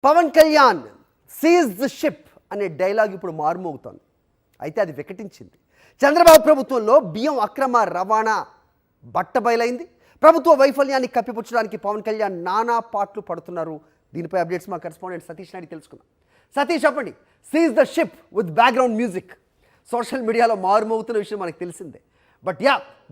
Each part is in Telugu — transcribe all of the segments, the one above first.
Pawan Kalyan seize the ship అనే డైలాగ్ ఇప్పుడు మారుమోగుతోంది. అయితే అది వికటించింది. చంద్రబాబు ప్రభుత్వంలో బియ్యం అక్రమ రవాణా బట్టబయలైంది. ప్రభుత్వ వైఫల్యాన్ని కప్పిపుచ్చడానికి పవన్ కళ్యాణ్ నానా పాట్లు పడుతున్నారు. దీనిపై అప్డేట్స్ మా కరెస్పాండెంట్ సతీష్ నాయుడు తెలుసుకుందాం. సతీష్, చెప్పండి, seize the ship with background music social మీడియాలో మారుమోగుతున్న విషయం మనకు తెలిసిందే. బట్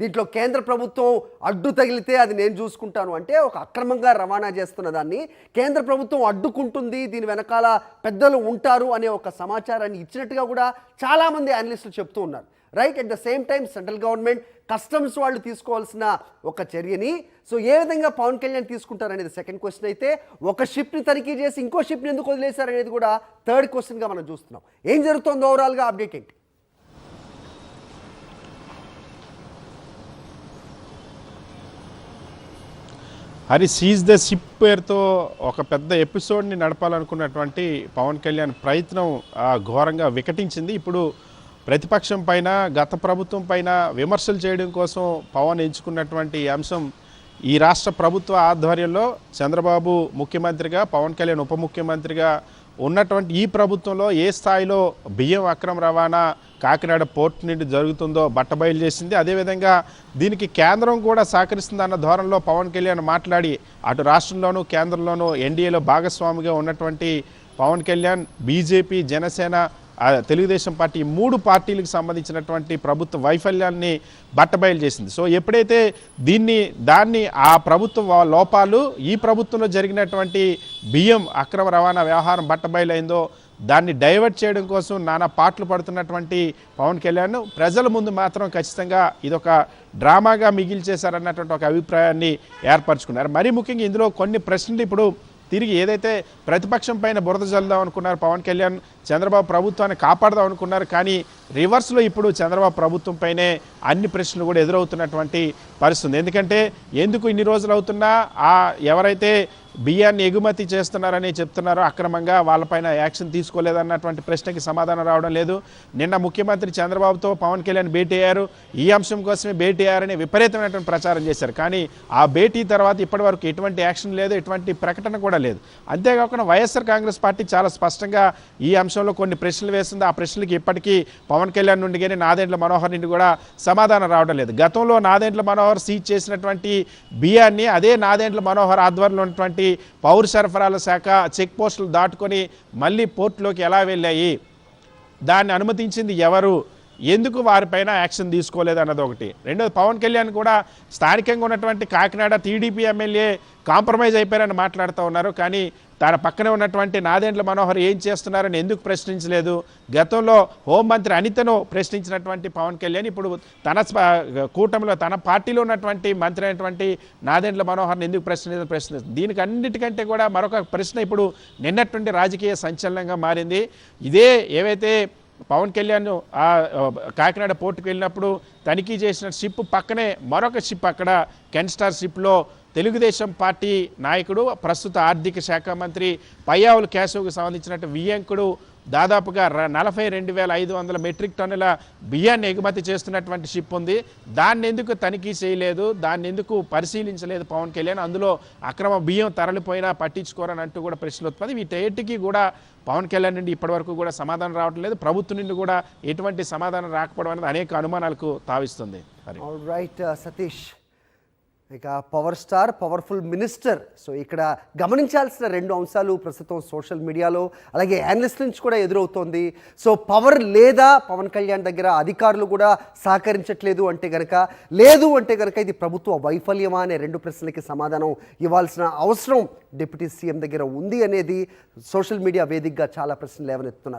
దీంట్లో కేంద్ర ప్రభుత్వం అడ్డు తగిలితే అది నేను చూసుకుంటాను అంటే ఒక అక్రమంగా రవాణా చేస్తున్న దాన్ని కేంద్ర ప్రభుత్వం అడ్డుకుంటుంది, దీని వెనకాల పెద్దలు ఉంటారు అనే ఒక సమాచారాన్ని ఇచ్చినట్టుగా కూడా చాలామంది అనలిస్టులు చెప్తూ ఉన్నారు. Right, at the same time central government customs వాళ్ళు తీసుకోవాల్సిన ఒక చర్యని ఏ విధంగా పవన్ కళ్యాణ్ తీసుకుంటారనేది సెకండ్ క్వశ్చన్ అయితే, ఒక షిప్ని తనిఖీ చేసి ఇంకో షిప్ని ఎందుకు వదిలేశారనేది కూడా థర్డ్ క్వశ్చన్గా మనం చూస్తున్నాం. ఏం జరుగుతుందో ఓవరాల్గా అప్డేట్ ఏంటి? అది సీజ్ ద షిప్ పేరుతో ఒక పెద్ద ఎపిసోడ్ని నడపాలనుకున్నటువంటి పవన్ కళ్యాణ్ ప్రయత్నం ఘోరంగా వికటించింది. ఇప్పుడు ప్రతిపక్షం పైన, గత ప్రభుత్వం పైన విమర్శలు చేయడం కోసం పవన్ ఎంచుకున్నటువంటి అంశం ఈ రాష్ట్ర ప్రభుత్వ ఆధ్వర్యంలో చంద్రబాబు ముఖ్యమంత్రిగా, పవన్ కళ్యాణ్ ఉప ముఖ్యమంత్రిగా ఉన్నటువంటి ఈ ప్రభుత్వంలో ఏ స్థాయిలో బియ్యం అక్రమ రవాణా కాకినాడ పోర్ట్ నుండి జరుగుతుందో బట్టబయలు చేసింది. అదేవిధంగా దీనికి కేంద్రం కూడా సహకరిస్తుందన్న ధోరణిలో పవన్ కళ్యాణ్ మాట్లాడి అటు రాష్ట్రంలోనూ కేంద్రంలోనూ ఎన్డీఏలో భాగస్వామిగా ఉన్నటువంటి పవన్ కళ్యాణ్ బీజేపీ, జనసేన, తెలుగుదేశం పార్టీ, ఈ మూడు పార్టీలకు సంబంధించినటువంటి ప్రభుత్వ వైఫల్యాన్ని బట్టబయలు చేసింది. ఎప్పుడైతే దాన్ని ఆ ప్రభుత్వ లోపాలు ఈ ప్రభుత్వంలో జరిగినటువంటి బియ్యం అక్రమ రవాణా వ్యవహారం బట్టబయలైందో దాన్ని డైవర్ట్ చేయడం కోసం నానా పాటలు పడుతున్నటువంటి పవన్ కళ్యాణ్ ప్రజల ముందు మాత్రం ఖచ్చితంగా ఇదొక డ్రామాగా మిగిల్చేశారన్నటువంటి ఒక అభిప్రాయాన్ని ఏర్పరచుకున్నారు. మరీ ముఖ్యంగా ఇందులో కొన్ని ప్రశ్నలు ఇప్పుడు తిరిగి ఏదైతే ప్రతిపక్షం పైన బురద చల్లుదాం అనుకున్నారు పవన్ కళ్యాణ్, చంద్రబాబు ప్రభుత్వాన్ని కాపాడదాం అనుకున్నారు, కానీ రివర్స్లో ఇప్పుడు చంద్రబాబు ప్రభుత్వం పైనే అన్ని ప్రశ్నలు కూడా ఎదురవుతున్నటువంటి పరిస్థితి. ఎందుకంటే ఎందుకు ఇన్ని రోజులు అవుతున్నా ఎవరైతే బియ్యాన్ని ఎగుమతి చేస్తున్నారని చెప్తున్నారో అక్రమంగా వాళ్ళపైన యాక్షన్ తీసుకోలేదన్నటువంటి ప్రశ్నకి సమాధానం రావడం లేదు. నిన్న ముఖ్యమంత్రి చంద్రబాబుతో పవన్ కళ్యాణ్ భేటీ అయ్యారు. ఈ అంశం కోసమే భేటీ అయ్యారని విపరీతమైనటువంటి ప్రచారం చేశారు. కానీ ఆ భేటీ తర్వాత ఇప్పటి వరకు ఎటువంటి యాక్షన్ లేదు, ఎటువంటి ప్రకటన కూడా లేదు. అంతేకాకుండా వైఎస్ఆర్ కాంగ్రెస్ పార్టీ చాలా స్పష్టంగా ఈ అంశంలో కొన్ని ప్రశ్నలు వేస్తుంది. ఆ ప్రశ్నలకి ఇప్పటికీ పవన్ కళ్యాణ్ నుండి కానీ నాదెండ్ల మనోహర్ నుండి కూడా సమాధానం రావడం లేదు. గతంలో నాదెండ్ల మనోహర్ సీజ్ చేసినటువంటి బియ్యాన్ని అదే నాదెండ్ల మనోహర్ ఆధ్వర్యంలో ఉన్నటువంటి పౌర సరఫరాల శాఖ చెక్ పోస్టులు దాటుకొని మళ్ళీ పోర్టులోకి ఎలా వెళ్ళాయి, దాన్ని అనుమతించింది ఎవరు, ఎందుకు వారిపైన యాక్షన్ తీసుకోలేదు అన్నది ఒకటి. రెండోది, పవన్ కళ్యాణ్ కూడా స్థానికంగా ఉన్నటువంటి కాకినాడ టీడీపీ ఎమ్మెల్యే కాంప్రమైజ్ అయిపోయారని మాట్లాడుతూ ఉన్నారు. కానీ తన పక్కనే ఉన్నటువంటి నాదెండ్ల మనోహర్ ఏం చేస్తున్నారని ఎందుకు ప్రశ్నించలేదు? గతంలో హోంమంత్రి అనితను ప్రశ్నించినటువంటి పవన్ కళ్యాణ్ ఇప్పుడు తన కూటమిలో తన పార్టీలో ఉన్నటువంటి మంత్రి అయినటువంటి నాదెండ్ల మనోహర్ని ఎందుకు ప్రశ్నిస్తుంది? దీనికి అన్నిటికంటే కూడా మరొక ప్రశ్న ఇప్పుడు నిన్నటువంటి రాజకీయ సంచలనంగా మారింది. ఇదే ఏవైతే పవన్ కళ్యాణ్ కాకినాడ పోర్టుకు వెళ్ళినప్పుడు తనిఖీ చేసిన షిప్ పక్కనే మరొక షిప్, అక్కడ కెన్స్టార్ షిప్లో తెలుగుదేశం పార్టీ నాయకుడు, ప్రస్తుత ఆర్థిక శాఖ మంత్రి పయ్యావుల కేశవ్కు సంబంధించినట్టు వియ్యంకుడు దాదాపుగా 42,500 మెట్రిక్ టన్నుల బియ్యాన్ని ఎగుమతి చేస్తున్నటువంటి షిప్ ఉంది. దాన్ని ఎందుకు తనిఖీ చేయలేదు, దాన్ని ఎందుకు పరిశీలించలేదు పవన్ కళ్యాణ్? అందులో అక్రమ బియ్యం తరలిపోయినా పట్టించుకోరని అంటూ కూడా ప్రశ్నలు వస్తుంది. వీటన్నిటికీ కూడా పవన్ కళ్యాణ్ నుండి ఇప్పటివరకు కూడా సమాధానం రావడం లేదు. ప్రభుత్వం నుండి కూడా ఎటువంటి సమాధానం రాకపోవడం అనేది అనేక అనుమానాలకు తావిస్తుంది. రైట్ సతీష్, ఇక పవర్ స్టార్, పవర్ఫుల్ మినిస్టర్, ఇక్కడ గమనించాల్సిన రెండు అంశాలు ప్రస్తుతం సోషల్ మీడియాలో అలాగే యానలిస్ట్ నుంచి కూడా ఎదురవుతోంది. పవర్ లేదా పవన్ కళ్యాణ్ దగ్గర, అధికారులు కూడా సహకరించట్లేదు అంటే కనుక, లేదు అంటే కనుక ఇది ప్రభుత్వ వైఫల్యమా అనే రెండు ప్రశ్నలకి సమాధానం ఇవ్వాల్సిన అవసరం డిప్యూటీ సీఎం దగ్గర ఉంది అనేది సోషల్ మీడియా వేదికగా చాలా ప్రశ్నలు లేవనెత్తుతున్నారు.